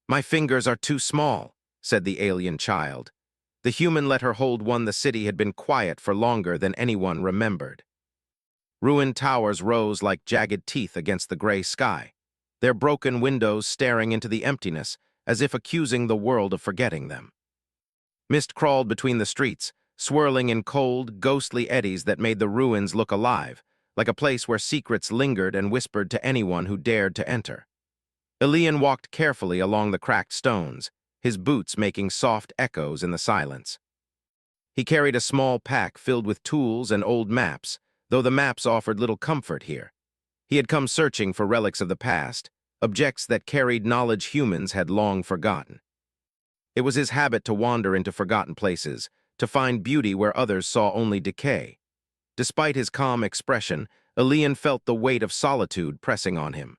My fingers are too small, said the alien child. The human let her hold one. The city had been quiet for longer than anyone remembered. Ruined towers rose like jagged teeth against the gray sky, their broken windows staring into the emptiness as if accusing the world of forgetting them. Mist crawled between the streets, swirling in cold, ghostly eddies that made the ruins look alive, like a place where secrets lingered and whispered to anyone who dared to enter. Elian walked carefully along the cracked stones, his boots making soft echoes in the silence. He carried a small pack filled with tools and old maps, though the maps offered little comfort here. He had come searching for relics of the past, objects that carried knowledge humans had long forgotten. It was his habit to wander into forgotten places, to find beauty where others saw only decay. Despite his calm expression, Elian felt the weight of solitude pressing on him.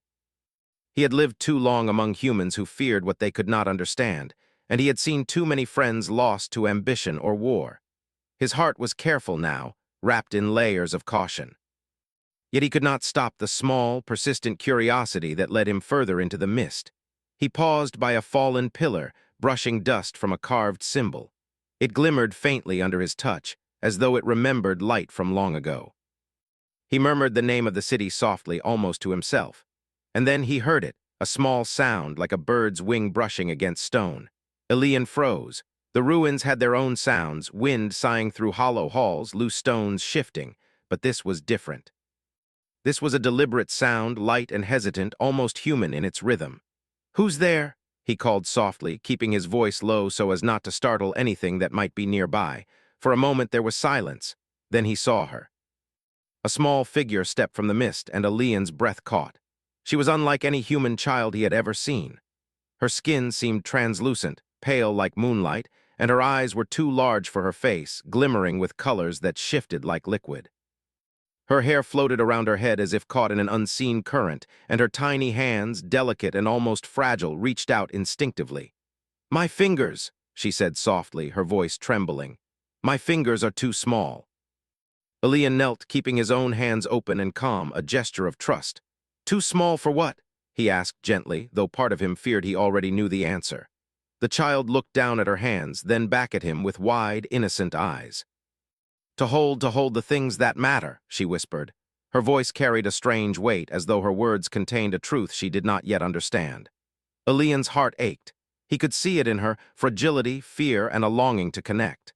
He had lived too long among humans who feared what they could not understand, and he had seen too many friends lost to ambition or war. His heart was careful now, wrapped in layers of caution. Yet he could not stop the small, persistent curiosity that led him further into the mist. He paused by a fallen pillar, brushing dust from a carved symbol. It glimmered faintly under his touch, as though it remembered light from long ago. He murmured the name of the city softly, almost to himself. And then he heard it, a small sound like a bird's wing brushing against stone. Elian froze. The ruins had their own sounds, wind sighing through hollow halls, loose stones shifting, but this was different. This was a deliberate sound, light and hesitant, almost human in its rhythm. "Who's there?" he called softly, keeping his voice low so as not to startle anything that might be nearby. For a moment there was silence. Then he saw her. A small figure stepped from the mist, and Elian's breath caught. She was unlike any human child he had ever seen. Her skin seemed translucent, pale like moonlight, and her eyes were too large for her face, glimmering with colors that shifted like liquid. Her hair floated around her head as if caught in an unseen current, and her tiny hands, delicate and almost fragile, reached out instinctively. "My fingers," she said softly, her voice trembling. "My fingers are too small." Elian knelt, keeping his own hands open and calm, a gesture of trust. "Too small for what?" he asked gently, though part of him feared he already knew the answer. The child looked down at her hands, then back at him with wide, innocent eyes. To hold the things that matter," she whispered. Her voice carried a strange weight, as though her words contained a truth she did not yet understand. Elian's heart ached. He could see it in her, fragility, fear, and a longing to connect.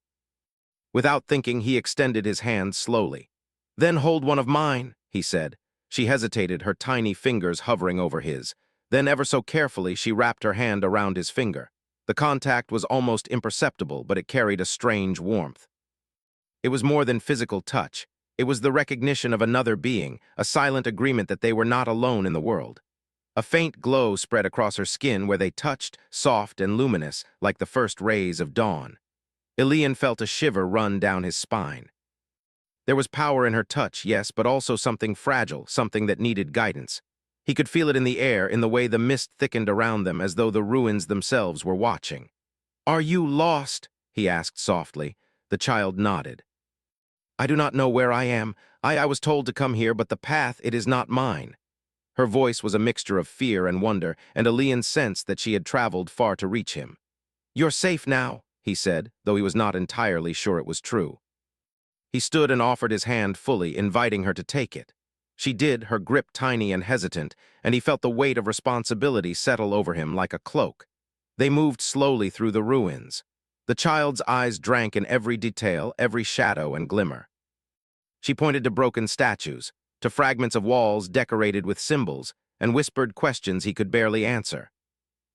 Without thinking, he extended his hand slowly. "Then hold one of mine," he said. She hesitated, her tiny fingers hovering over his. Then, ever so carefully, she wrapped her hand around his finger. The contact was almost imperceptible, but it carried a strange warmth. It was more than physical touch. It was the recognition of another being, a silent agreement that they were not alone in the world. A faint glow spread across her skin where they touched, soft and luminous, like the first rays of dawn. Elian felt a shiver run down his spine. There was power in her touch, yes, but also something fragile, something that needed guidance. He could feel it in the air, in the way the mist thickened around them, as though the ruins themselves were watching. "Are you lost?" he asked softly. The child nodded. "I do not know where I am. I was told to come here, but the path, it is not mine." Her voice was a mixture of fear and wonder, and Elian sensed that she had traveled far to reach him. "You're safe now," he said, though he was not entirely sure it was true. He stood and offered his hand fully, inviting her to take it. She did, her grip tiny and hesitant, and he felt the weight of responsibility settle over him like a cloak. They moved slowly through the ruins. The child's eyes drank in every detail, every shadow and glimmer. She pointed to broken statues, to fragments of walls decorated with symbols, and whispered questions he could barely answer.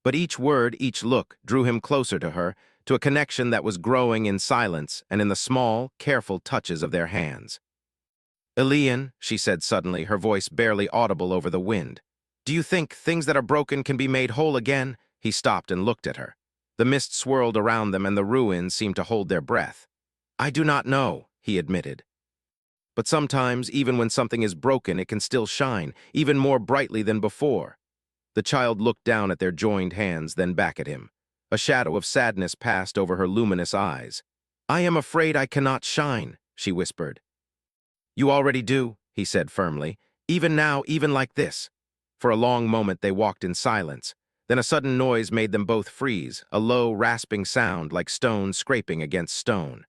But each word, each look, drew him closer to her, to a connection that was growing in silence and in the small, careful touches of their hands. "Elian," she said suddenly, her voice barely audible over the wind, "do you think things that are broken can be made whole again?" He stopped and looked at her. The mist swirled around them and the ruins seemed to hold their breath. "I do not know," he admitted. "But sometimes, even when something is broken, it can still shine, even more brightly than before." The child looked down at their joined hands, then back at him. A shadow of sadness passed over her luminous eyes. "I am afraid I cannot shine," she whispered. "You already do," he said firmly. "Even now, even like this." For a long moment they walked in silence. Then a sudden noise made them both freeze, a low, rasping sound like stone scraping against stone.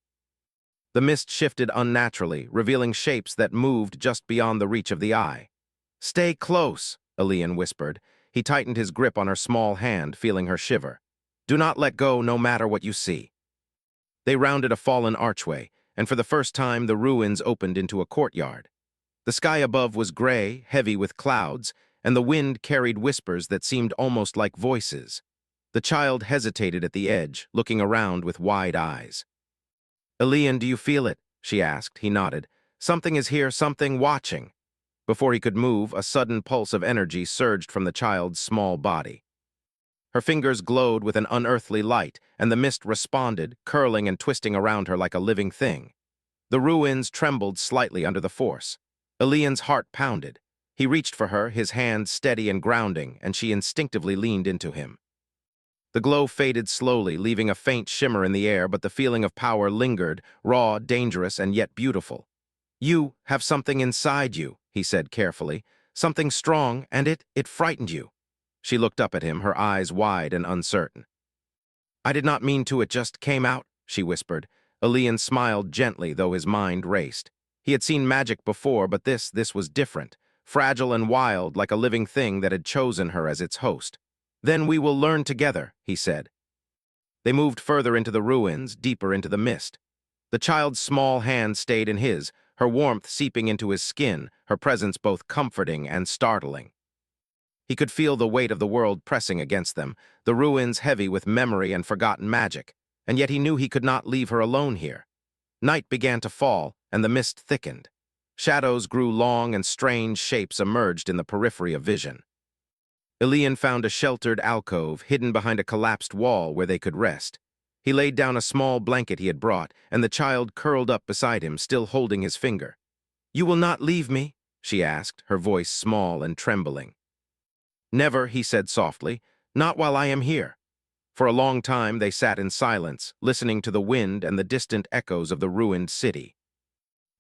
The mist shifted unnaturally, revealing shapes that moved just beyond the reach of the eye. "Stay close," Elian whispered. He tightened his grip on her small hand, feeling her shiver. "Do not let go no matter what you see." They rounded a fallen archway, and for the first time the ruins opened into a courtyard. The sky above was gray, heavy with clouds, and the wind carried whispers that seemed almost like voices. The child hesitated at the edge, looking around with wide eyes. "Elian, do you feel it?" she asked. He nodded. "Something is here, something watching." Before he could move, a sudden pulse of energy surged from the child's small body. Her fingers glowed with an unearthly light, and the mist responded, curling and twisting around her like a living thing. The ruins trembled slightly under the force. Elian's heart pounded. He reached for her, his hand steady and grounding, and she instinctively leaned into him. The glow faded slowly, leaving a faint shimmer in the air, but the feeling of power lingered, raw, dangerous, and yet beautiful. "You have something inside you," he said carefully. "Something strong, and it frightened you." She looked up at him, her eyes wide and uncertain. "I did not mean to, it just came out," she whispered. Elian smiled gently, though his mind raced. He had seen magic before, but this was different, fragile and wild, like a living thing that had chosen her as its host. "Then we will learn together," he said. They moved further into the ruins, deeper into the mist. The child's small hand stayed in his, her warmth seeping into his skin, her presence both comforting and startling. He could feel the weight of the world pressing against them, the ruins heavy with memory and forgotten magic, and yet he knew he could not leave her alone here. Night began to fall, and the mist thickened. Shadows grew long, and strange shapes emerged in the periphery of vision. Elian found a sheltered alcove hidden behind a collapsed wall where they could rest. He laid down a small blanket he had brought, and the child curled up beside him, still holding his finger. "You will not leave me?" she asked, her voice small and trembling. "Never," he said softly, "not while I am here." For a long time they sat in silence, listening to the wind and the distant echoes of the ruined city.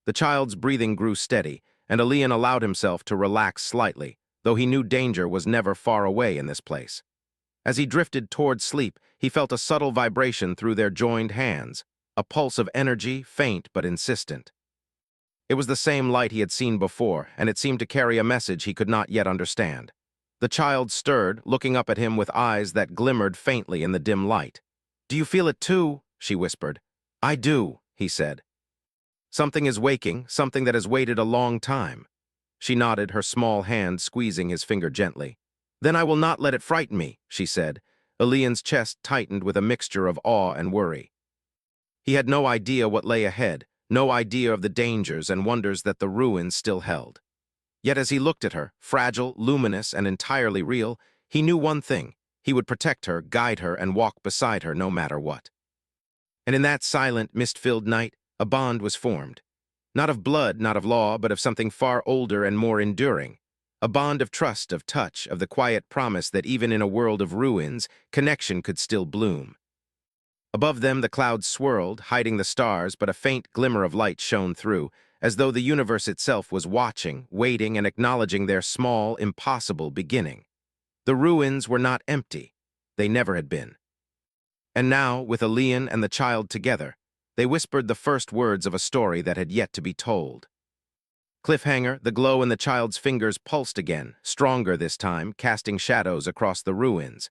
The child's breathing grew steady, and Elian allowed himself to relax slightly, though he knew danger was never far away in this place. As he drifted toward sleep, he felt a subtle vibration through their joined hands, a pulse of energy, faint but insistent. It was the same light he had seen before, and it seemed to carry a message he could not yet understand. The child stirred, looking up at him with eyes that glimmered faintly in the dim light. "Do you feel it too?" she whispered. "I do," he said. "Something is waking, something that has waited a long time." She nodded, her small hand squeezing his finger gently. "Then I will not let it frighten me," she said. Elian's chest tightened with a mixture of awe and worry. He had no idea what lay ahead, no idea of the dangers and wonders that the ruins still held. Yet as he looked at her, fragile, luminous, and entirely real, he knew one thing: he would protect her, guide her, and walk beside her no matter what. And in that silent, mist-filled night, a bond was formed. Not of blood, not of law, but of something far older and more enduring. A bond of trust, of touch, of the quiet promise that even in a world of ruins, connection could still bloom. Above them the clouds swirled, hiding the stars, but a faint glimmer of light shone through, as though the universe itself was watching, waiting, and acknowledging their small, impossible beginning. The ruins were not empty. They never had been. And now, with Elian and the child together, they whispered the first words of a story that had yet to be told. Cliffhanger, the glow in the child's fingers pulsed again, stronger this time, casting shadows across the ruins.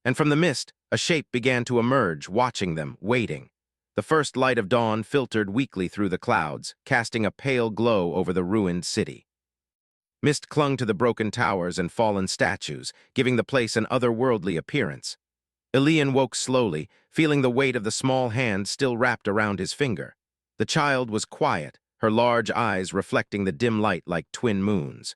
And from the mist, a shape began to emerge, watching them, waiting. The first light of dawn filtered weakly through the clouds, casting a pale glow over the ruined city. Mist clung to the broken towers and fallen statues, giving the place an otherworldly appearance. Elian woke slowly, feeling the weight of the small hand still wrapped around his finger. The child was quiet, her large eyes reflecting the dim light like twin moons.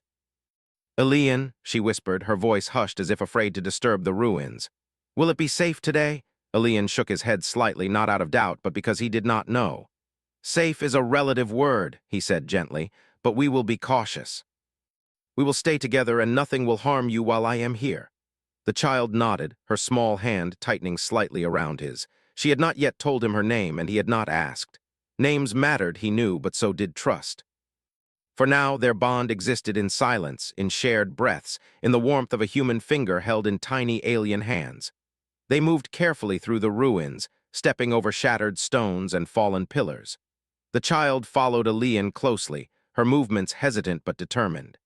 "Elian," she whispered, her voice hushed as if afraid to disturb the ruins. "Will it be safe today?" Elian shook his head slightly, not out of doubt, but because he did not know. "Safe is a relative word," he said gently, "but we will be cautious. We will stay together and nothing will harm you while I am here." The child nodded, her small hand tightening slightly around his. She had not yet told him her name, and he had not asked. Names mattered, he knew, but so did trust. For now, their bond existed in silence, in shared breaths, in the warmth of a human finger held in tiny alien hands. They moved carefully through the ruins, stepping over shattered stones and fallen pillars. The child followed Elian closely, her movements hesitant but determined.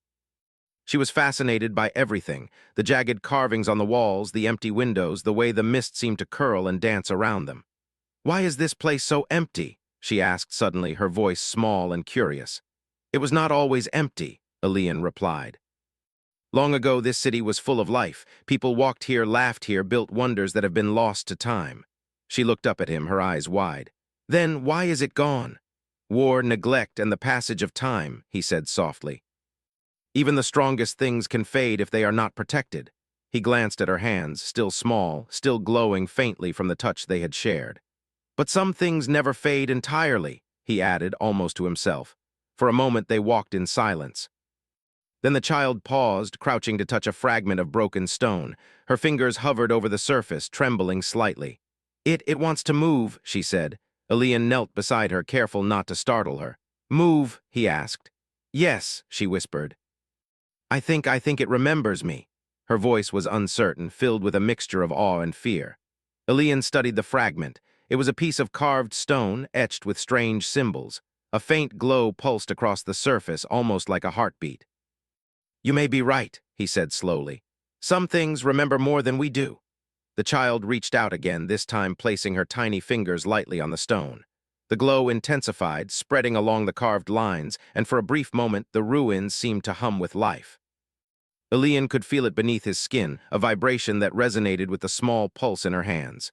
She was fascinated by everything, the jagged carvings on the walls, the empty windows, the way the mist seemed to curl and dance around them. "Why is this place so empty?" she asked suddenly, her voice small and curious. "It was not always empty," Elian replied. "Long ago this city was full of life. People walked here, laughed here, built wonders that have been lost to time." She looked up at him, her eyes wide. "Then why is it gone?" "War, neglect, and the passage of time," he said softly. "Even the strongest things can fade if they are not protected." He glanced at her hands, still small, still glowing faintly from the touch they had shared. "But some things never fade entirely," he added, almost to himself. For a moment they walked in silence. Then the child paused, crouching to touch a fragment of broken stone. Her fingers hovered over the surface, trembling slightly. It wants to move," she said. Elian knelt beside her, careful not to startle her. "Move?" he asked. "Yes," she whispered. I think it remembers me." Her voice was uncertain, filled with a mixture of awe and fear. Elian studied the fragment. It was a piece of carved stone, etched with strange symbols. A faint glow pulsed across the surface, almost like a heartbeat. "You may be right," he said slowly. "Some things remember more than we do." The child reached out again, this time placing her tiny fingers lightly on the stone. The glow intensified, spreading along the carved lines, and for a brief moment the ruins seemed to hum with life. Elian could feel it beneath his skin, a vibration that resonated with the small pulse in her hands.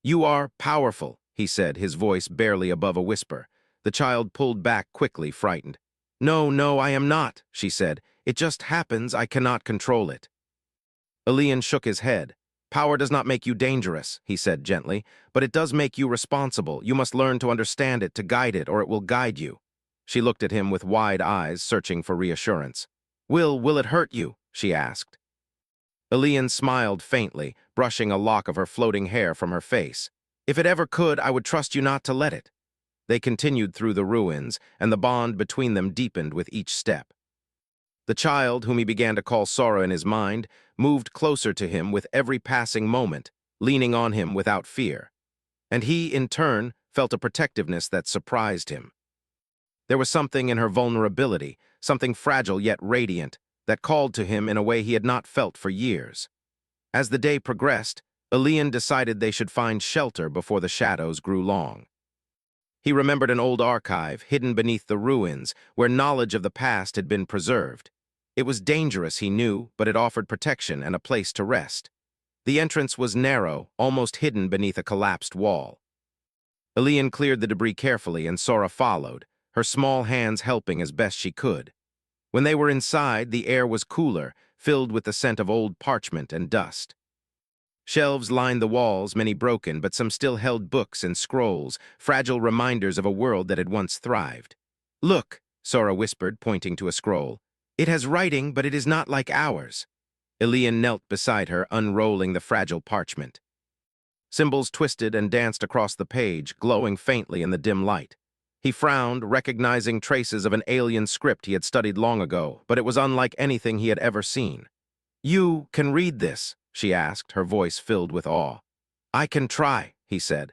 "You are powerful," he said, his voice barely above a whisper. The child pulled back quickly, frightened. No, I am not," she said. "It just happens. I cannot control it." Elian shook his head. "Power does not make you dangerous," he said gently, "but it does make you responsible. You must learn to understand it, to guide it, or it will guide you." She looked at him with wide eyes, searching for reassurance. Will it hurt you?" she asked. Elian smiled faintly, brushing a lock of her floating hair from her face. "If it ever could, I would trust you not to let it." They continued through the ruins, and the bond between them deepened with each step. The child, whom he began to call Sora in his mind, moved closer to him with every passing moment, leaning on him without fear. And he, in turn, felt a protectiveness that surprised him. There was something in her vulnerability, something fragile yet radiant, that called to him in a way he had not felt for years. As the day progressed, Elian decided they should find shelter before the shadows grew long. He remembered an old archive, hidden beneath the ruins, where knowledge of the past had been preserved. It was dangerous, he knew, but it offered protection and a place to rest. The entrance was narrow, almost hidden beneath a collapsed wall. Elian cleared the debris carefully, and Sora followed, her small hands helping as best she could. When they were inside, the air was cooler, filled with the scent of old parchment and dust. Shelves lined the walls, many broken, but some still held books and scrolls, fragile reminders of a world that had once thrived. "Look," Sora whispered, pointing to a scroll. "It has writing, but it is not like ours." Elian knelt beside her, unrolling the fragile parchment. Symbols twisted and danced across the page, glowing faintly in the dim light. He frowned, recognizing traces of an alien script he had studied long ago, but it was unlike anything he had ever seen. "You can read this?" she asked, her voice filled with awe. "I can try," he said.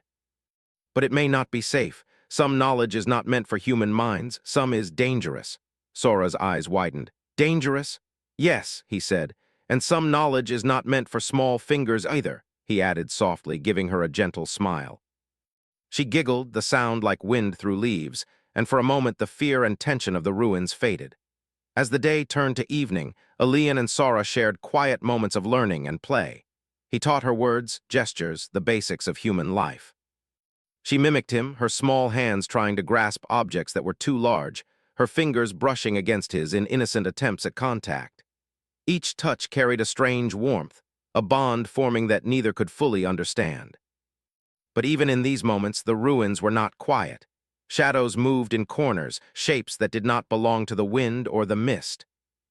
"But it may not be safe. Some knowledge is not meant for human minds, some is dangerous." Sora's eyes widened. "Dangerous?" "Yes," he said. "And some knowledge is not meant for small fingers either," he added softly, giving her a gentle smile. She giggled, the sound like wind through leaves, and for a moment the fear and tension of the ruins faded. As the day turned to evening, Elian and Sora shared quiet moments of learning and play. He taught her words, gestures, the basics of human life. She mimicked him, her small hands trying to grasp objects that were too large, her fingers brushing against his in innocent attempts at contact. Each touch carried a strange warmth, a bond forming that neither could fully understand. But even in these moments, the ruins were not quiet. Shadows moved in corners, shapes that did not belong to the wind or the mist.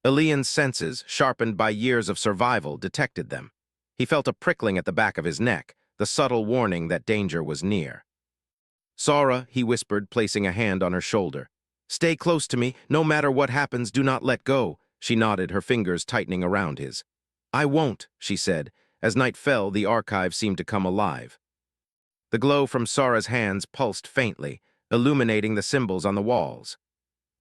Elian's senses, sharpened by years of survival, detected them. He felt a prickling at the back of his neck, the subtle warning that danger was near. "Sora," he whispered, placing a hand on her shoulder. Stay close to me. No matter what happens, do not let go. She nodded, her fingers tightening around his. I won't, she said. As night fell, the archive seemed to come alive. The glow from Sara's hands pulsed faintly, illuminating the symbols on the walls.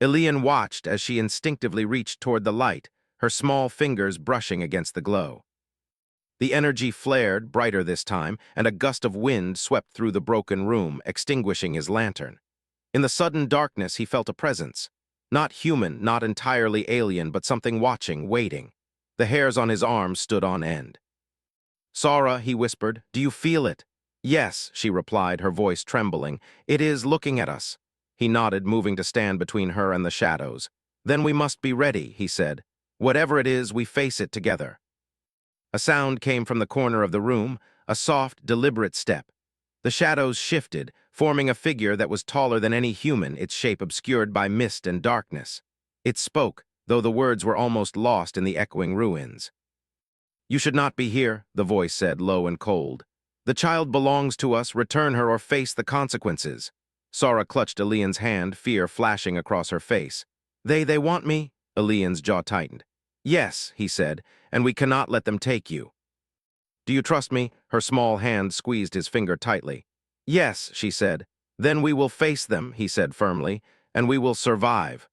Elian watched as she instinctively reached toward the light, her small fingers brushing against the glow. The energy flared, brighter this time, and a gust of wind swept through the broken room, extinguishing his lantern. In the sudden darkness, he felt a presence. Not human, not entirely alien, but something watching, waiting. The hairs on his arms stood on end. Sara, he whispered, do you feel it? Yes, she replied, her voice trembling. It is looking at us. He nodded, moving to stand between her and the shadows. Then we must be ready, he said. Whatever it is, we face it together. A sound came from the corner of the room, a soft, deliberate step. The shadows shifted, forming a figure that was taller than any human, its shape obscured by mist and darkness. It spoke, though the words were almost lost in the echoing ruins. You should not be here, the voice said, low and cold. The child belongs to us, return her or face the consequences. Sara clutched Elian's hand, fear flashing across her face. They want me? Elian's jaw tightened. Yes, he said, and we cannot let them take you. Do you trust me? Her small hand squeezed his finger tightly. Yes, she said. Then we will face them, he said firmly, and we will survive.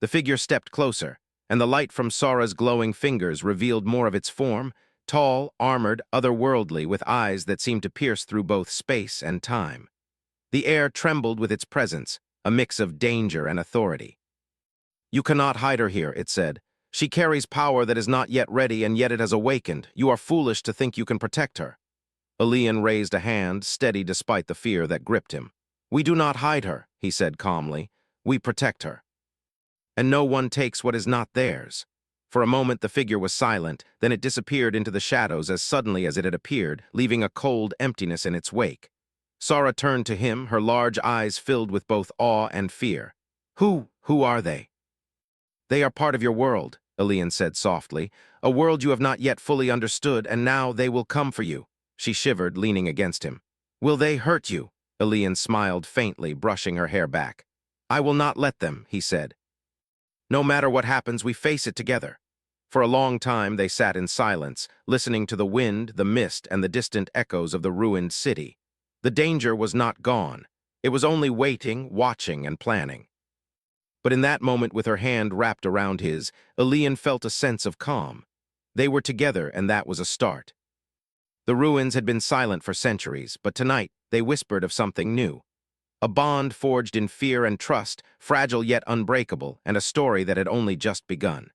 The figure stepped closer, and the light from Sara's glowing fingers revealed more of its form, tall, armored, otherworldly, with eyes that seemed to pierce through both space and time. The air trembled with its presence, a mix of danger and authority. You cannot hide her here, it said. She carries power that is not yet ready, and yet it has awakened. You are foolish to think you can protect her. Elian raised a hand, steady despite the fear that gripped him. We do not hide her, he said calmly. We protect her. And no one takes what is not theirs. For a moment the figure was silent, then it disappeared into the shadows as suddenly as it had appeared, leaving a cold emptiness in its wake. Sara turned to him, her large eyes filled with both awe and fear. Who are they? They are part of your world, Elian said softly, a world you have not yet fully understood, and now they will come for you. She shivered, leaning against him. Will they hurt you? Elian smiled faintly, brushing her hair back. I will not let them, he said. No matter what happens, we face it together. For a long time they sat in silence, listening to the wind, the mist, and the distant echoes of the ruined city. The danger was not gone. It was only waiting, watching, and planning. But in that moment, with her hand wrapped around his, Elian felt a sense of calm. They were together, and that was a start. The ruins had been silent for centuries, but tonight they whispered of something new. A bond forged in fear and trust, fragile yet unbreakable, and a story that had only just begun.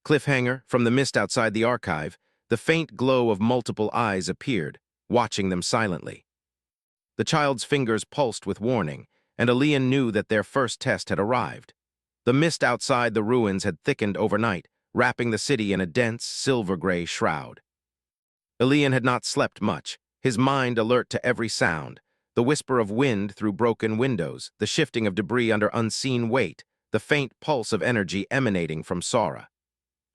Cliffhanger, from the mist outside the archive, the faint glow of multiple eyes appeared, watching them silently. The child's fingers pulsed with warning, and Elian knew that their first test had arrived. The mist outside the ruins had thickened overnight, wrapping the city in a dense, silver-gray shroud. Elian had not slept much, his mind alert to every sound, the whisper of wind through broken windows, the shifting of debris under unseen weight, the faint pulse of energy emanating from Sara.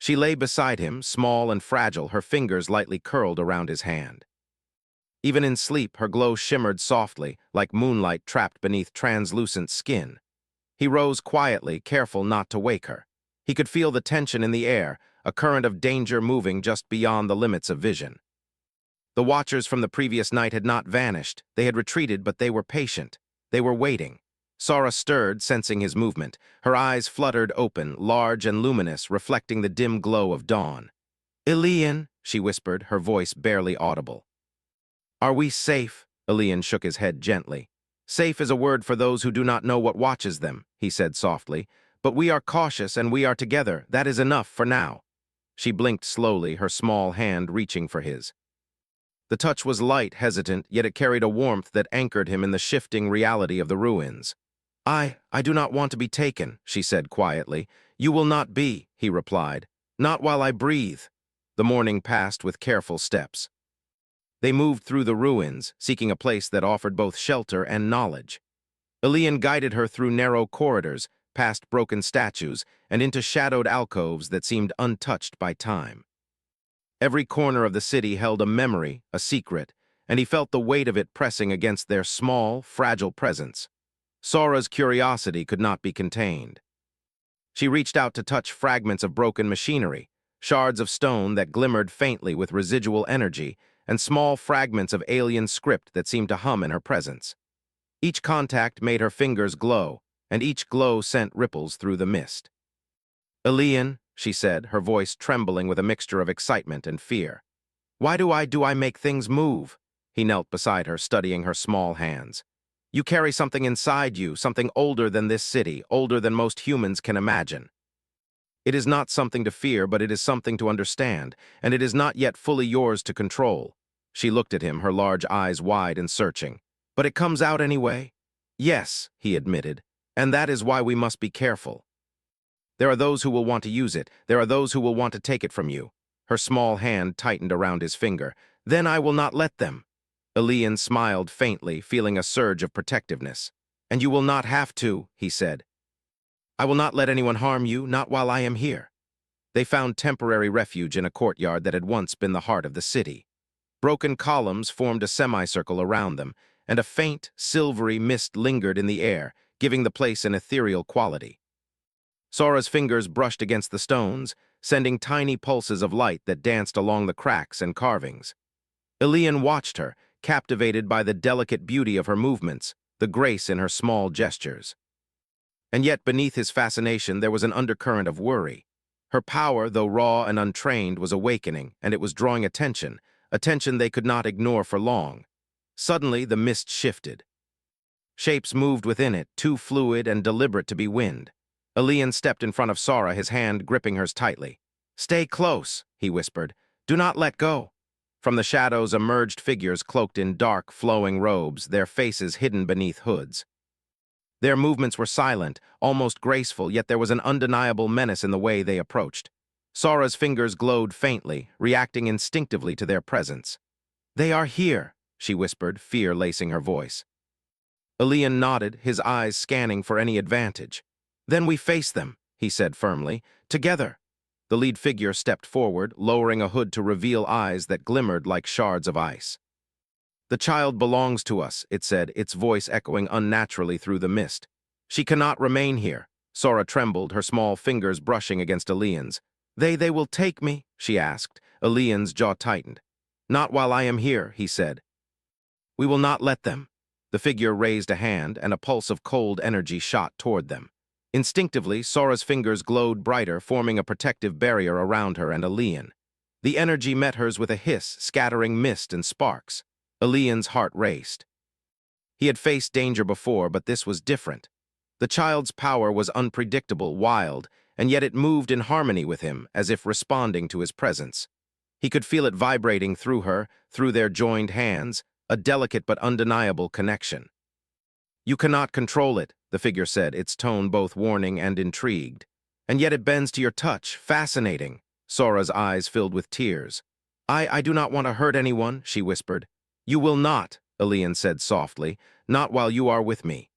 She lay beside him, small and fragile, her fingers lightly curled around his hand. Even in sleep, her glow shimmered softly, like moonlight trapped beneath translucent skin. He rose quietly, careful not to wake her. He could feel the tension in the air, a current of danger moving just beyond the limits of vision. The watchers from the previous night had not vanished. They had retreated, but they were patient. They were waiting. Sara stirred, sensing his movement. Her eyes fluttered open, large and luminous, reflecting the dim glow of dawn. Elian, she whispered, her voice barely audible. Are we safe? Elian shook his head gently. Safe is a word for those who do not know what watches them, he said softly. But we are cautious and we are together. That is enough for now. She blinked slowly, her small hand reaching for his. The touch was light, hesitant, yet it carried a warmth that anchored him in the shifting reality of the ruins. I do not want to be taken, she said quietly. You will not be, he replied. Not while I breathe. The morning passed with careful steps. They moved through the ruins, seeking a place that offered both shelter and knowledge. Elian guided her through narrow corridors, past broken statues, and into shadowed alcoves that seemed untouched by time. Every corner of the city held a memory, a secret, and he felt the weight of it pressing against their small, fragile presence. Sora's curiosity could not be contained. She reached out to touch fragments of broken machinery, shards of stone that glimmered faintly with residual energy, and small fragments of alien script that seemed to hum in her presence. Each contact made her fingers glow, and each glow sent ripples through the mist. "Elian," she said, her voice trembling with a mixture of excitement and fear. "Why do I make things move?" He knelt beside her, studying her small hands. "You carry something inside you, something older than this city, older than most humans can imagine. It is not something to fear, but it is something to understand, and it is not yet fully yours to control." She looked at him, her large eyes wide and searching. "But it comes out anyway?" "Yes," he admitted, "and that is why we must be careful. There are those who will want to use it. There are those who will want to take it from you." Her small hand tightened around his finger. "Then I will not let them." Elian smiled faintly, feeling a surge of protectiveness. "And you will not have to," he said. "I will not let anyone harm you, not while I am here." They found temporary refuge in a courtyard that had once been the heart of the city. Broken columns formed a semicircle around them, and a faint, silvery mist lingered in the air, giving the place an ethereal quality. Sora's fingers brushed against the stones, sending tiny pulses of light that danced along the cracks and carvings. Elian watched her, captivated by the delicate beauty of her movements, the grace in her small gestures. And yet beneath his fascination there was an undercurrent of worry. Her power, though raw and untrained, was awakening, and it was drawing attention they could not ignore for long. Suddenly the mist shifted. Shapes moved within it, too fluid and deliberate to be wind. Elian stepped in front of Sora, his hand gripping hers tightly. "Stay close," he whispered. "Do not let go." From the shadows emerged figures cloaked in dark, flowing robes, their faces hidden beneath hoods. Their movements were silent, almost graceful, yet there was an undeniable menace in the way they approached. Sora's fingers glowed faintly, reacting instinctively to their presence. "They are here," she whispered, fear lacing her voice. Elian nodded, his eyes scanning for any advantage. "Then we face them," he said firmly. "Together." The lead figure stepped forward, lowering a hood to reveal eyes that glimmered like shards of ice. "The child belongs to us," it said, its voice echoing unnaturally through the mist. "She cannot remain here." Sora trembled, her small fingers brushing against Elian's. They will take me?" she asked. Elian's jaw tightened. "Not while I am here," he said. "We will not let them." The figure raised a hand, and a pulse of cold energy shot toward them. Instinctively, Sora's fingers glowed brighter, forming a protective barrier around her and Elian. The energy met hers with a hiss, scattering mist and sparks. Elian's heart raced. He had faced danger before, but this was different. The child's power was unpredictable, wild, and yet it moved in harmony with him, as if responding to his presence. He could feel it vibrating through her, through their joined hands, a delicate but undeniable connection. "You cannot control it," the figure said, its tone both warning and intrigued. "And yet it bends to your touch. Fascinating." Sora's eyes filled with tears. I do not want to hurt anyone," she whispered. "You will not," Elian said softly, "not while you are with me.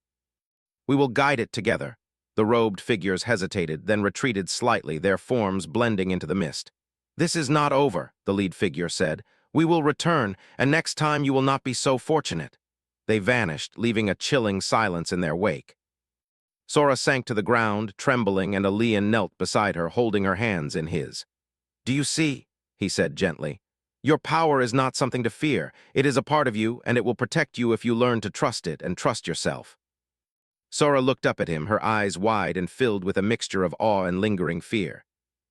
We will guide it together." The robed figures hesitated, then retreated slightly, their forms blending into the mist. "This is not over," the lead figure said. "We will return, and next time you will not be so fortunate." They vanished, leaving a chilling silence in their wake. Sora sank to the ground, trembling, and Elian knelt beside her, holding her hands in his. "Do you see?" he said gently. "Your power is not something to fear. It is a part of you, and it will protect you if you learn to trust it and trust yourself." Sora looked up at him, her eyes wide and filled with a mixture of awe and lingering fear.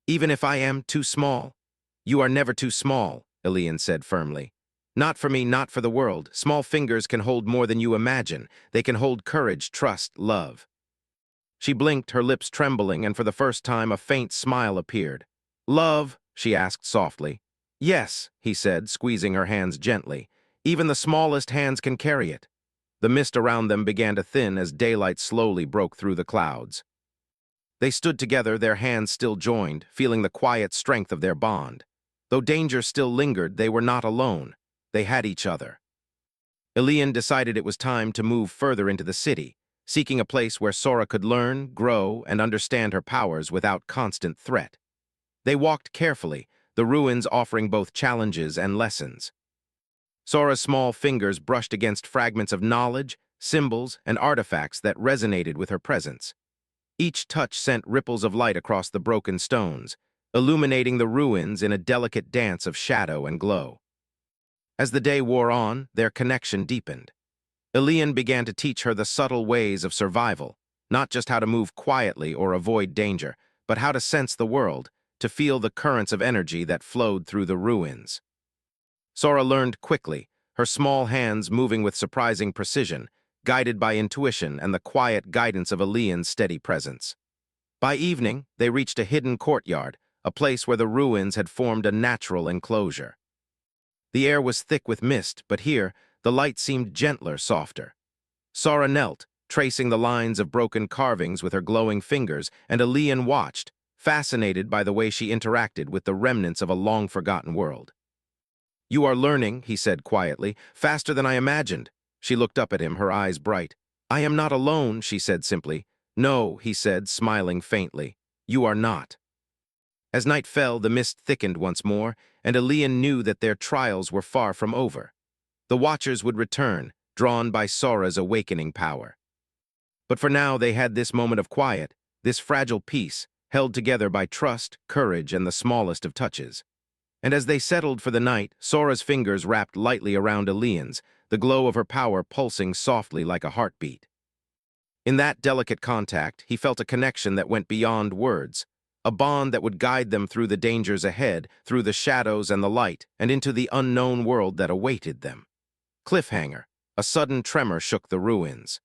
"Even if I am too small?" "You are never too small," Elian said firmly. "Not for me, not for the world. Small fingers can hold more than you imagine. They can hold courage, trust, love." She blinked, her lips trembling, and for the first time a faint smile appeared. "Love?" she asked softly. "Yes," he said, squeezing her hands gently. "Even the smallest hands can carry it." The mist around them began to thin as daylight slowly broke through the clouds. They stood together, their hands still joined, feeling the quiet strength of their bond. Though danger still lingered, they were not alone. They had each other. Elian decided it was time to move further into the city, seeking a place where Sora could learn, grow, and understand her powers without constant threat. They walked carefully, the ruins offering both challenges and lessons. Sora's small fingers brushed against fragments of knowledge, symbols, and artifacts that resonated with her presence. Each touch sent ripples of light across the broken stones, illuminating the ruins in a delicate dance of shadow and glow. As the day wore on, their connection deepened. Elian began to teach her the subtle ways of survival, not just how to move quietly or avoid danger, but how to sense the world, to feel the currents of energy that flowed through the ruins. Sora learned quickly, her small hands moving with surprising precision, guided by intuition and the quiet guidance of Elian's steady presence. By evening, they reached a hidden courtyard, a place where the ruins had formed a natural enclosure. The air was thick with mist, but here, the light seemed gentler, softer. Sora knelt, tracing the lines of broken carvings with her glowing fingers, and Elian watched, fascinated by the way she interacted with the remnants of a long-forgotten world. "You are learning," he said quietly, "faster than I imagined." She looked up at him, her eyes bright. "I am not alone," she said simply. "No," he said, smiling faintly. "You are not." As night fell, the mist thickened once more, and Elian knew that their trials were far from over. The Watchers would return, drawn by Sora's awakening power. But for now they had this moment of quiet, this fragile peace, held together by trust, courage, and the smallest of touches. And as they settled for the night, Sora's fingers wrapped lightly around Elian's, the glow of her power pulsing softly like a heartbeat. In that delicate contact, he felt a connection that went beyond words, a bond that would guide them through the dangers ahead, through the shadows and the light, and into the unknown world that awaited them. Cliffhanger. A sudden tremor shook the ruins.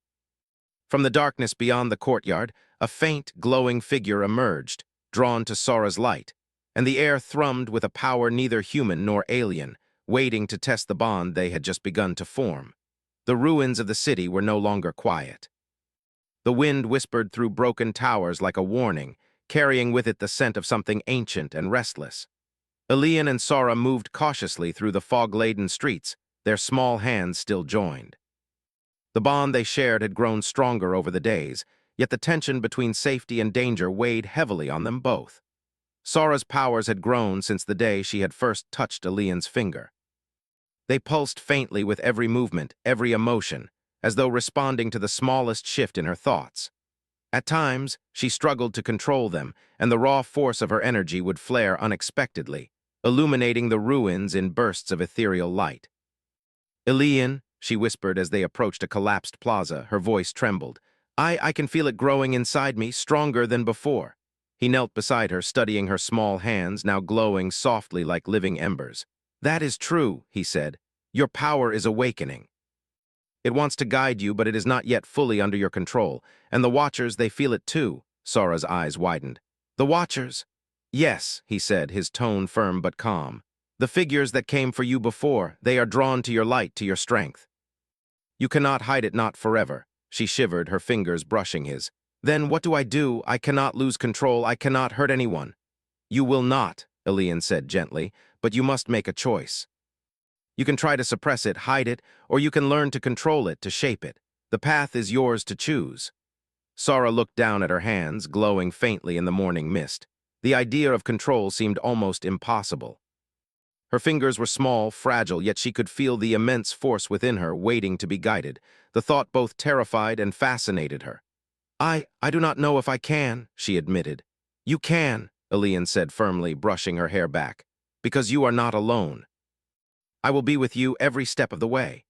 From the darkness beyond the courtyard, a faint, glowing figure emerged, drawn to Sora's light, and the air thrummed with a power neither human nor alien, waiting to test the bond they had just begun to form. The ruins of the city were no longer quiet. The wind whispered through broken towers like a warning, carrying with it the scent of something ancient and restless. Elian and Sora moved cautiously through the fog-laden streets, their small hands still joined. The bond they shared had grown stronger over the days, yet the tension between safety and danger weighed heavily on them both. Sora's powers had grown since the day she had first touched Elian's finger. They pulsed faintly with every movement, every emotion, as though responding to the smallest shift in her thoughts. At times, she struggled to control them, and the raw force of her energy would flare unexpectedly, illuminating the ruins in bursts of ethereal light. "Elian," she whispered as they approached a collapsed plaza, her voice trembled. I can feel it growing inside me, stronger than before." He knelt beside her, studying her small hands, now glowing softly like living embers. "That is true," he said. "Your power is awakening. It wants to guide you, but it is not yet fully under your control. And the Watchers, they feel it too." Sora's eyes widened. "The Watchers?" "Yes," he said, his tone firm but calm. "The figures that came for you before, they are drawn to your light, to your strength. You cannot hide it, not forever." She shivered, her fingers brushing his. "Then what do? I cannot lose control, I cannot hurt anyone." "You will not," Elian said gently, "but you must make a choice. You can try to suppress it, hide it, or you can learn to control it, to shape it. The path is yours to choose." Sora looked down at her hands, glowing faintly in the morning mist. The idea of control seemed almost impossible. Her fingers were small, fragile, yet she could feel the immense force within her, waiting to be guided. The thought both terrified and fascinated her. I do not know if I can," she admitted. "You can," Elian said firmly, brushing her hair back, "because you are not alone. I will be with you every step of the way."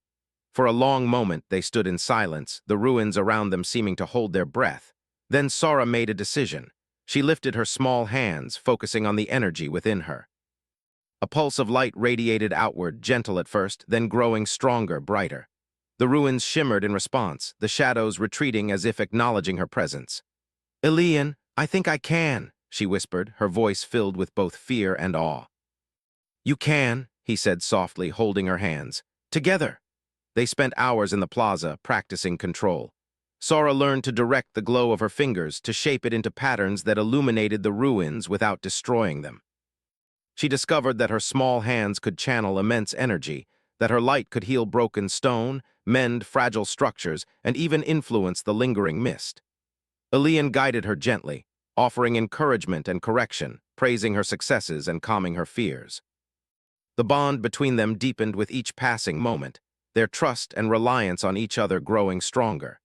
For a long moment they stood in silence, the ruins around them seeming to hold their breath. Then Sora made a decision. She lifted her small hands, focusing on the energy within her. A pulse of light radiated outward, gentle at first, then growing stronger, brighter. The ruins shimmered in response, the shadows retreating as if acknowledging her presence. "Elian, I think I can," she whispered, her voice filled with both fear and awe. "You can," he said softly, holding her hands. "Together." They spent hours in the plaza, practicing control. Sora learned to direct the glow of her fingers, to shape it into patterns that illuminated the ruins without destroying them. She discovered that her small hands could channel immense energy, that her light could heal broken stone, mend fragile structures, and even influence the lingering mist. Elian guided her gently, offering encouragement and correction, praising her successes and calming her fears. The bond between them deepened with each passing moment. their trust and reliance on each other growing stronger.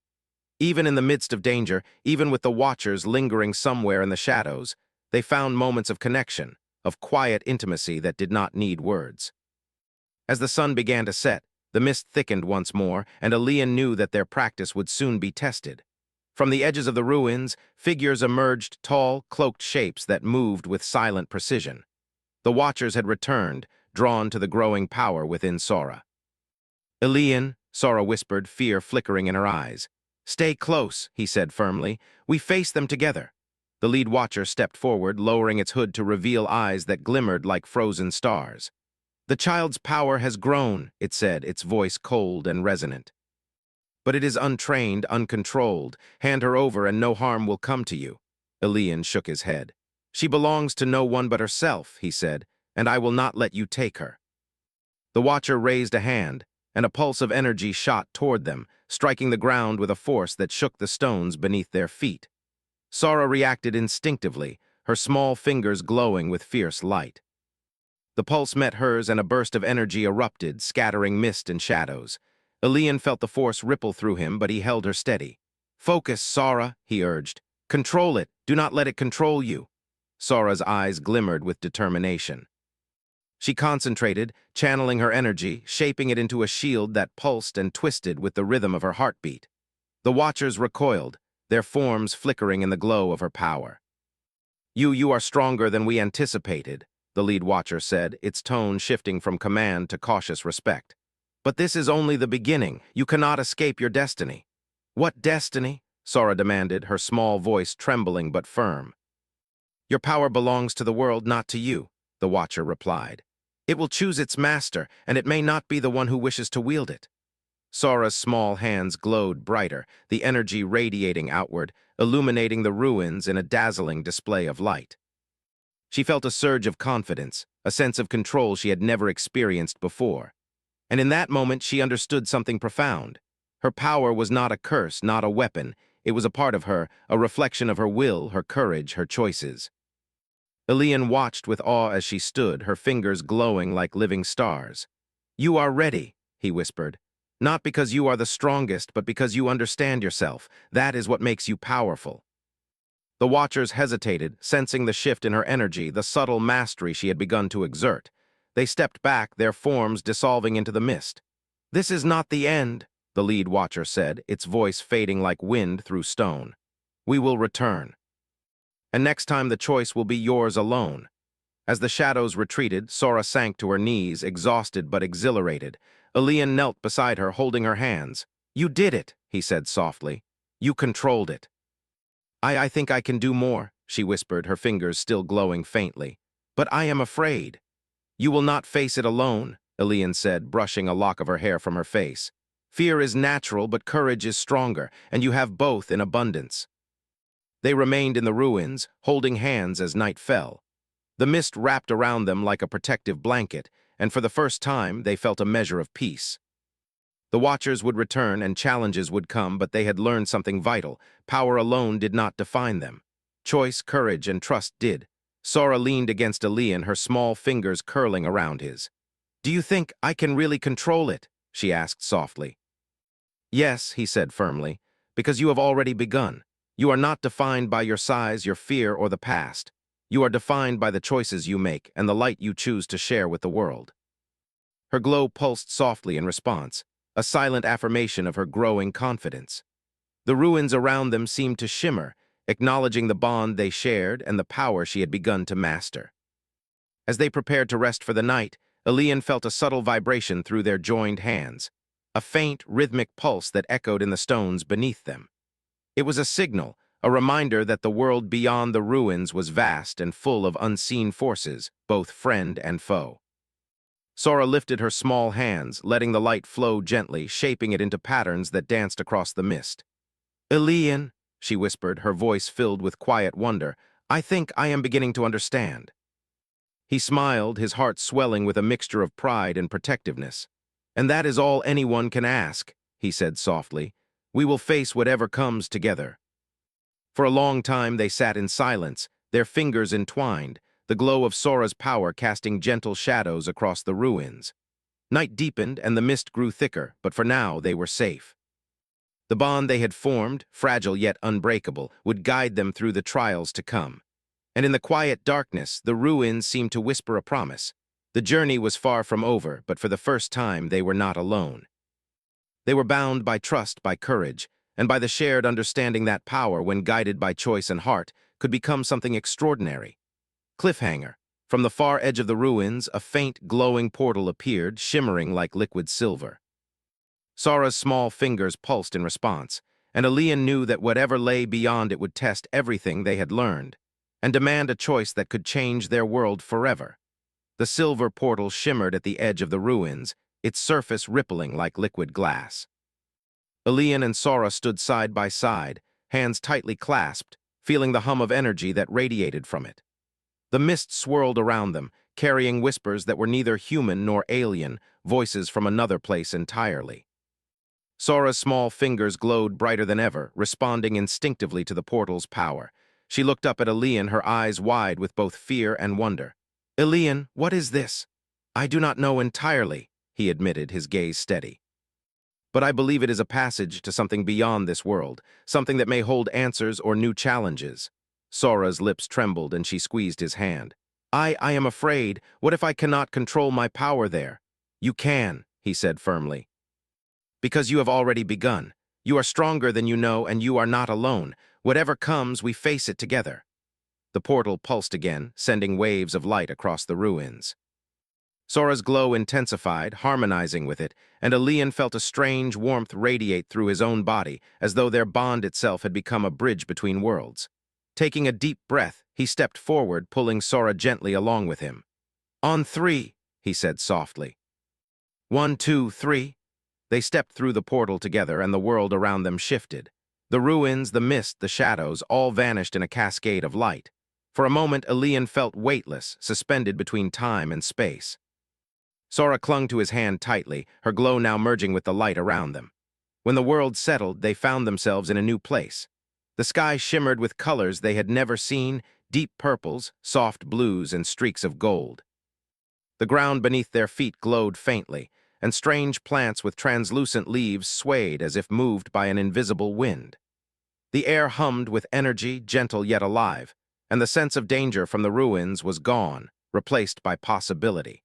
Even in the midst of danger, even with the Watchers lingering somewhere in the shadows, they found moments of connection, of quiet intimacy that did not need words. As the sun began to set, the mist thickened once more, and Elian knew that their practice would soon be tested. From the edges of the ruins, figures emerged, tall, cloaked shapes that moved with silent precision. The Watchers had returned, drawn to the growing power within Sora. "Elian," Sora whispered, fear flickering in her eyes. "Stay close," he said firmly. "We face them together." The lead Watcher stepped forward, lowering its hood to reveal eyes that glimmered like frozen stars. "The child's power has grown," it said, its voice cold and resonant. "But it is untrained, uncontrolled. Hand her over and no harm will come to you." Elian shook his head. "She belongs to no one but herself," he said, "and I will not let you take her." The Watcher raised a hand, and a pulse of energy shot toward them, striking the ground with a force that shook the stones beneath their feet. Sora reacted instinctively, her small fingers glowing with fierce light. The pulse met hers and a burst of energy erupted, scattering mist and shadows. Elian felt the force ripple through him, but he held her steady. "Focus, Sora," he urged. "Control it. Do not let it control you." Sora's eyes glimmered with determination. She concentrated, channeling her energy, shaping it into a shield that pulsed and twisted with the rhythm of her heartbeat. The Watchers recoiled, their forms flickering in the glow of her power. You are stronger than we anticipated," the lead Watcher said, its tone shifting from command to cautious respect. "But this is only the beginning. You cannot escape your destiny." "What destiny?" Sora demanded, her small voice trembling but firm. "Your power belongs to the world, not to you," the Watcher replied. "It will choose its master, and it may not be the one who wishes to wield it." Sora's small hands glowed brighter, the energy radiating outward, illuminating the ruins in a dazzling display of light. She felt a surge of confidence, a sense of control she had never experienced before. And in that moment she understood something profound. Her power was not a curse, not a weapon. It was a part of her, a reflection of her will, her courage, her choices. Elian watched with awe as she stood, her fingers glowing like living stars. "You are ready," he whispered. "Not because you are the strongest, but because you understand yourself. That is what makes you powerful." The Watchers hesitated, sensing the shift in her energy, the subtle mastery she had begun to exert. They stepped back, their forms dissolving into the mist. "This is not the end," the lead Watcher said, its voice fading like wind through stone. "We will return. And next time the choice will be yours alone." As the shadows retreated, Sora sank to her knees, exhausted but exhilarated. Elian knelt beside her, holding her hands. "You did it," he said softly. "You controlled it." I think I can do more," she whispered, her fingers still glowing faintly. "But I am afraid." "You will not face it alone," Elian said, brushing a lock of her hair from her face. "Fear is natural, but courage is stronger, and you have both in abundance." They remained in the ruins, holding hands as night fell. The mist wrapped around them like a protective blanket, and for the first time they felt a measure of peace. The Watchers would return and challenges would come, but they had learned something vital. Power alone did not define them. Choice, courage, and trust did. Sora leaned against Elian, her small fingers curling around his. "Do you think I can really control it?" she asked softly. "Yes," he said firmly, "because you have already begun. You are not defined by your size, your fear, or the past. You are defined by the choices you make and the light you choose to share with the world." Her glow pulsed softly in response, a silent affirmation of her growing confidence. The ruins around them seemed to shimmer, acknowledging the bond they shared and the power she had begun to master. As they prepared to rest for the night, Elian felt a subtle vibration through their joined hands, a faint, rhythmic pulse that echoed in the stones beneath them. It was a signal, a reminder that the world beyond the ruins was vast and full of unseen forces, both friend and foe. Sora lifted her small hands, letting the light flow gently, shaping it into patterns that danced across the mist. "Elian," she whispered, her voice filled with quiet wonder, "I think I am beginning to understand." He smiled, his heart swelling with a mixture of pride and protectiveness. "And that is all anyone can ask," he said softly. "We will face whatever comes together." For a long time they sat in silence, their fingers entwined, the glow of Sora's power casting gentle shadows across the ruins. Night deepened and the mist grew thicker, but for now they were safe. The bond they had formed, fragile yet unbreakable, would guide them through the trials to come. And in the quiet darkness, the ruins seemed to whisper a promise. The journey was far from over, but for the first time they were not alone. They were bound by trust, by courage, and by the shared understanding that power, when guided by choice and heart, could become something extraordinary. Cliffhanger. From the far edge of the ruins, a faint, glowing portal appeared, shimmering like liquid silver. Sora's small fingers pulsed in response, and Elian knew that whatever lay beyond it would test everything they had learned, and demand a choice that could change their world forever. The silver portal shimmered at the edge of the ruins, its surface rippling like liquid glass. Elian and Sora stood side by side, hands tightly clasped, feeling the hum of energy that radiated from it. The mist swirled around them, carrying whispers that were neither human nor alien, voices from another place entirely. Sora's small fingers glowed brighter than ever, responding instinctively to the portal's power. She looked up at Elian, her eyes wide with both fear and wonder. "Elian, what is this?" "I do not know entirely," he admitted, his gaze steady. "But I believe it is a passage to something beyond this world, something that may hold answers or new challenges." Sora's lips trembled and she squeezed his hand. I am afraid. What if I cannot control my power there?" "You can," he said firmly. "Because you have already begun. You are stronger than you know, and you are not alone. Whatever comes, we face it together." The portal pulsed again, sending waves of light across the ruins. Sora's glow intensified, harmonizing with it, and Elian felt a strange warmth radiate through his own body, as though their bond itself had become a bridge between worlds. Taking a deep breath, he stepped forward, pulling Sora gently along with him. "On three," he said softly. 1, 2, 3. They stepped through the portal together, and the world around them shifted. The ruins, the mist, the shadows, all vanished in a cascade of light. For a moment, Elian felt weightless, suspended between time and space. Sora clung to his hand tightly, her glow now merging with the light around them. When the world settled, they found themselves in a new place. The sky shimmered with colors they had never seen, deep purples, soft blues, and streaks of gold. The ground beneath their feet glowed faintly, and strange plants with translucent leaves swayed as if moved by an invisible wind. The air hummed with energy, gentle yet alive, and the sense of danger from the ruins was gone, replaced by possibility.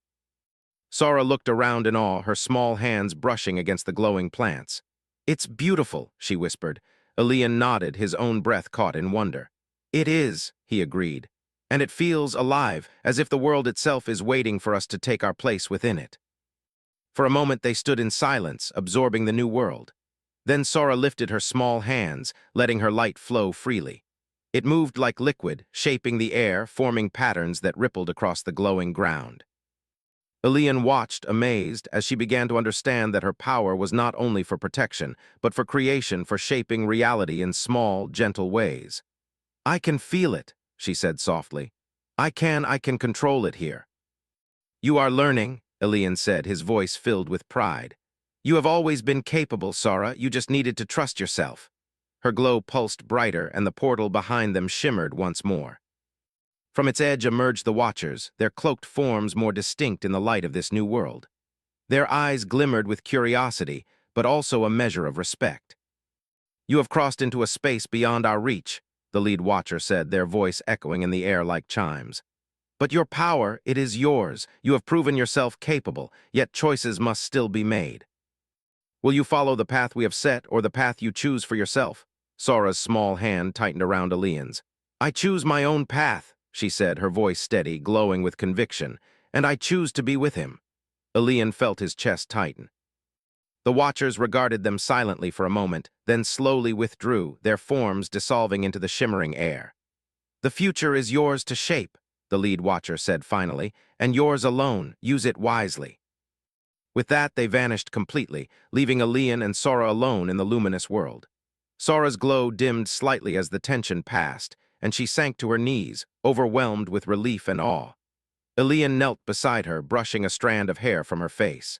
Sora looked around in awe, her small hands brushing against the glowing plants. "It's beautiful," she whispered. Elian nodded, his own breath caught in wonder. "It is," he agreed, "and it feels alive, as if the world itself is waiting for us to take our place within it." For a moment they stood in silence, absorbing the new world. Then Sora lifted her small hands, letting her light flow freely. It moved like liquid, shaping the air, forming patterns that rippled across the glowing ground. Elian watched, amazed, as she began to understand that her power was not only for protection, but for creation, for shaping reality in small, gentle ways. "I can feel it," she said softly. I can control it here." "You are learning," Elian said, his voice filled with pride. "You have always been capable, Sora. You just needed to trust yourself." Her glow pulsed brighter, and the portal behind them shimmered once more. From its edge emerged the Watchers, their cloaked forms more distinct in the light of this new world. Their eyes glimmered with curiosity, but also a measure of respect. "You have crossed into a space beyond our reach," the lead Watcher said, their voice echoing in the air like chimes. "But your power, it is yours. You have proven yourself capable, yet choices must still be made. Will you follow the path we have set, or the path you choose for yourself?" Sora's small hand tightened around Elian's. "I choose my own path," she said, her voice steady, glowing with conviction, "and I choose to be with him." Elian felt his chest tighten. The Watchers regarded them silently for a moment, then slowly withdrew, their forms dissolving into the shimmering air. "The future is yours to shape," the lead Watcher said finally, "and yours alone. Use it wisely." With that, they vanished completely, leaving Elian and Sora alone in the luminous world. Sora's glow dimmed slightly as the tension passed, and she sank to her knees, overwhelmed with relief and awe. Elian knelt beside her, brushing a strand of hair from her face.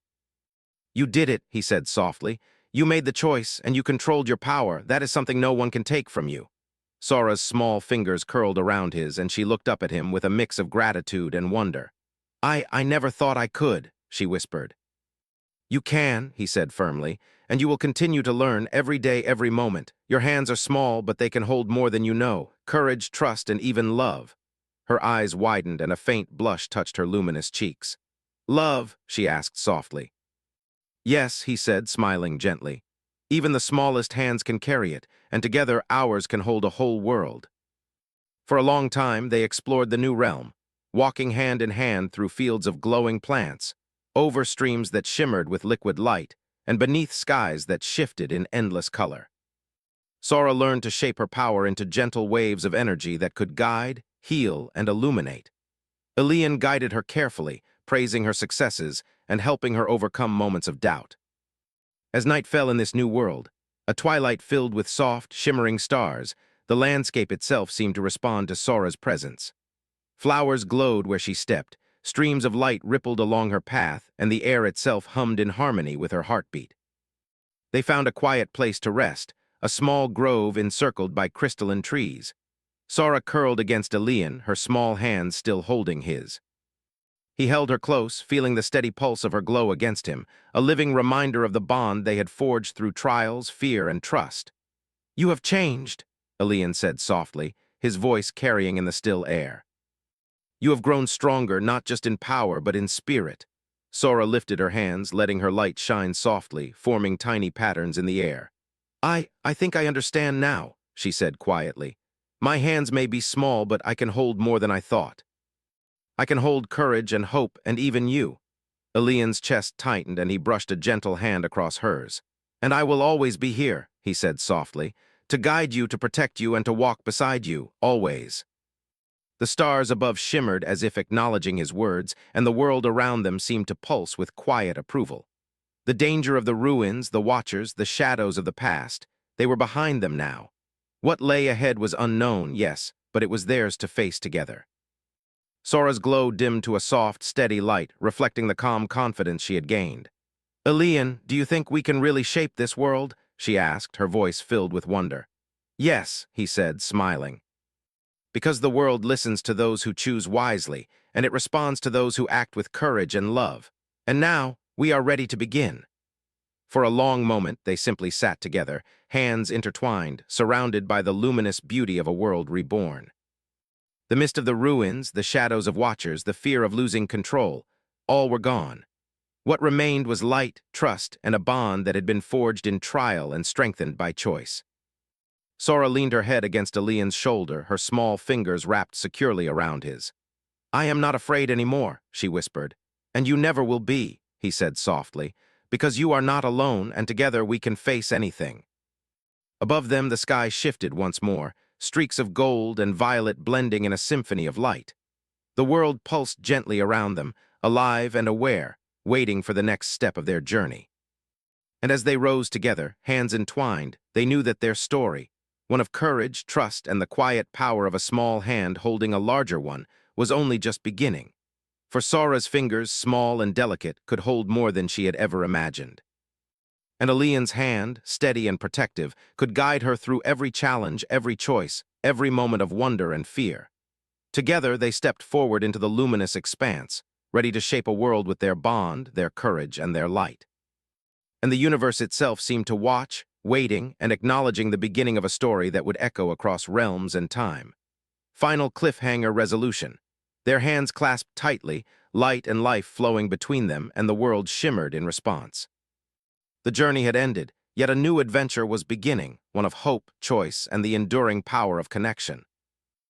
"You did it," he said softly. "You made the choice, and you controlled your power. That is something no one can take from you." Sora's small fingers curled around his, and she looked up at him with a mix of gratitude and wonder. I never thought I could," she whispered. You can, he said firmly, and you will continue to learn every day, every moment. Your hands are small, but they can hold more than you know. Courage, trust, and even love. Her eyes widened and a faint blush touched her luminous cheeks. Love, she asked softly. Yes, he said, smiling gently. Even the smallest hands can carry it, and together ours can hold a whole world. For a long time, they explored the new realm, walking hand in hand through fields of glowing plants, over streams that shimmered with liquid light, and beneath skies that shifted in endless color. Sora learned to shape her power into gentle waves of energy that could guide, heal, and illuminate. Elian guided her carefully, praising her successes and helping her overcome moments of doubt. As night fell in this new world, a twilight filled with soft, shimmering stars, the landscape itself seemed to respond to Sora's presence. Flowers glowed where she stepped, streams of light rippled along her path, and the air itself hummed in harmony with her heartbeat. They found a quiet place to rest, a small grove encircled by crystalline trees. Sora curled against Elian, her small hands still holding his. He held her close, feeling the steady pulse of her glow against him, a living reminder of the bond they had forged through trials, fear, and trust. "You have changed," Elian said softly, his voice carrying in the still air. "You have grown stronger, not just in power, but in spirit." Sora lifted her hands, letting her light shine softly, forming tiny patterns in the air. I think I understand now," she said quietly. "My hands may be small, but I can hold more than I thought. I can hold courage and hope and even you." Elian's chest tightened and he brushed a gentle hand across hers. "And I will always be here," he said softly, "to guide you, to protect you, and to walk beside you, always." The stars above shimmered as if acknowledging his words, and the world around them seemed to pulse with quiet approval. The danger of the ruins, the watchers, the shadows of the past, they were behind them now. What lay ahead was unknown, yes, but it was theirs to face together. Sora's glow dimmed to a soft, steady light, reflecting the calm confidence she had gained. "Elian, do you think we can really shape this world?" she asked, her voice filled with wonder. "Yes," he said, smiling. "Because the world listens to those who choose wisely, and it responds to those who act with courage and love. And now, we are ready to begin." For a long moment, they simply sat together, hands intertwined, surrounded by the luminous beauty of a world reborn. The mist of the ruins, the shadows of watchers, the fear of losing control, all were gone. What remained was light, trust, and a bond that had been forged in trial and strengthened by choice. Sora leaned her head against Elian's shoulder, her small fingers wrapped securely around his. "I am not afraid anymore," she whispered. "And you never will be," he said softly, "because you are not alone, and together we can face anything." Above them, the sky shifted once more, streaks of gold and violet blending in a symphony of light. The world pulsed gently around them, alive and aware, waiting for the next step of their journey. And as they rose together, hands entwined, they knew that their story, one of courage, trust, and the quiet power of a small hand holding a larger one, was only just beginning. For Sora's fingers, small and delicate, could hold more than she had ever imagined. And Elian's hand, steady and protective, could guide her through every challenge, every choice, every moment of wonder and fear. Together, they stepped forward into the luminous expanse, ready to shape a world with their bond, their courage, and their light. And the universe itself seemed to watch, waiting, and acknowledging the beginning of a story that would echo across realms and time. Final cliffhanger resolution. Their hands clasped tightly, light and life flowing between them, and the world shimmered in response. The journey had ended, yet a new adventure was beginning, one of hope, choice, and the enduring power of connection.